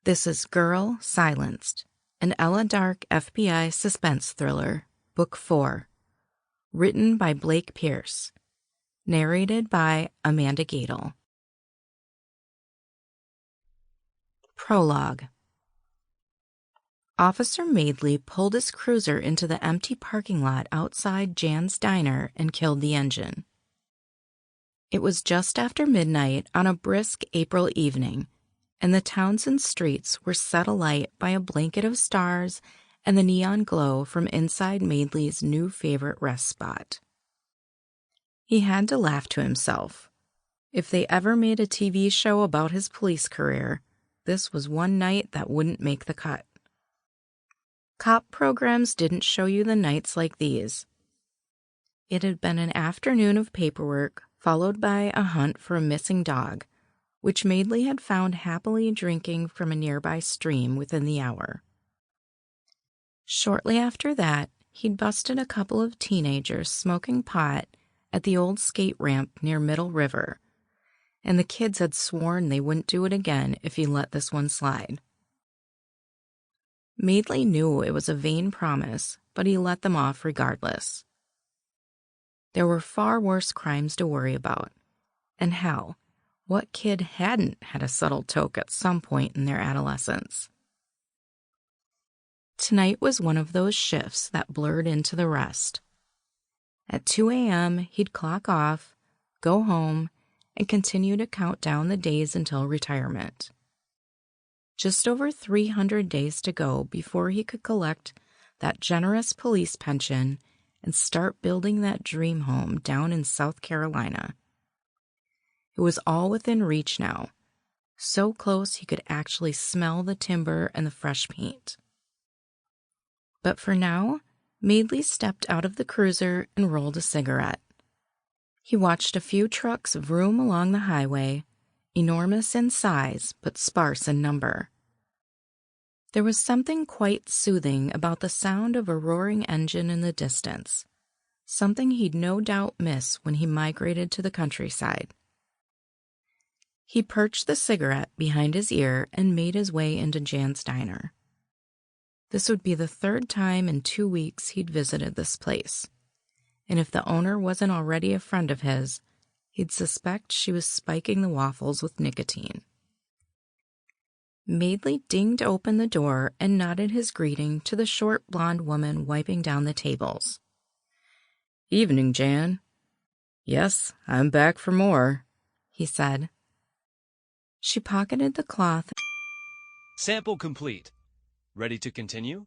This is Girl Silenced, an Ella Dark FBI suspense thriller, Book 4, written by Blake Pierce, narrated by Amanda Goettl. Prologue. Officer Madeley pulled his cruiser into the empty parking lot outside Jan's diner and killed the engine. It was just after midnight on a brisk April evening, and the Townsend streets were set alight by a blanket of stars and the neon glow from inside Madeley's new favorite rest spot. He had to laugh to himself. If they ever made a TV show about his police career, this was one night that wouldn't make the cut. Cop programs didn't show you the nights like these. It had been an afternoon of paperwork, followed by a hunt for a missing dog, which Madeley had found happily drinking from a nearby stream within the hour. Shortly after that, he'd busted a couple of teenagers smoking pot at the old skate ramp near Middle River, and the kids had sworn they wouldn't do it again if he let this one slide. Madeley knew it was a vain promise, but he let them off regardless. There were far worse crimes to worry about, and hell, what kid hadn't had a subtle toke at some point in their adolescence? Tonight was one of those shifts that blurred into the rest. At 2 a.m., he'd clock off, go home, and continue to count down the days until retirement. Just over 300 days to go before he could collect that generous police pension and start building that dream home down in South Carolina. It was all within reach now, so close he could actually smell the timber and the fresh paint. But for now, Madeley stepped out of the cruiser and rolled a cigarette. He watched a few trucks vroom along the highway, enormous in size but sparse in number. There was something quite soothing about the sound of a roaring engine in the distance, something he'd no doubt miss when he migrated to the countryside. He perched the cigarette behind his ear and made his way into Jan's diner. This would be the third time in 2 weeks he'd visited this place, and if the owner wasn't already a friend of his, he'd suspect she was spiking the waffles with nicotine. Madeley dinged open the door and nodded his greeting to the short blonde woman wiping down the tables. "Evening, Jan." "Yes, I'm back for more," he said. She pocketed the cloth. "Sample complete. Ready to continue?"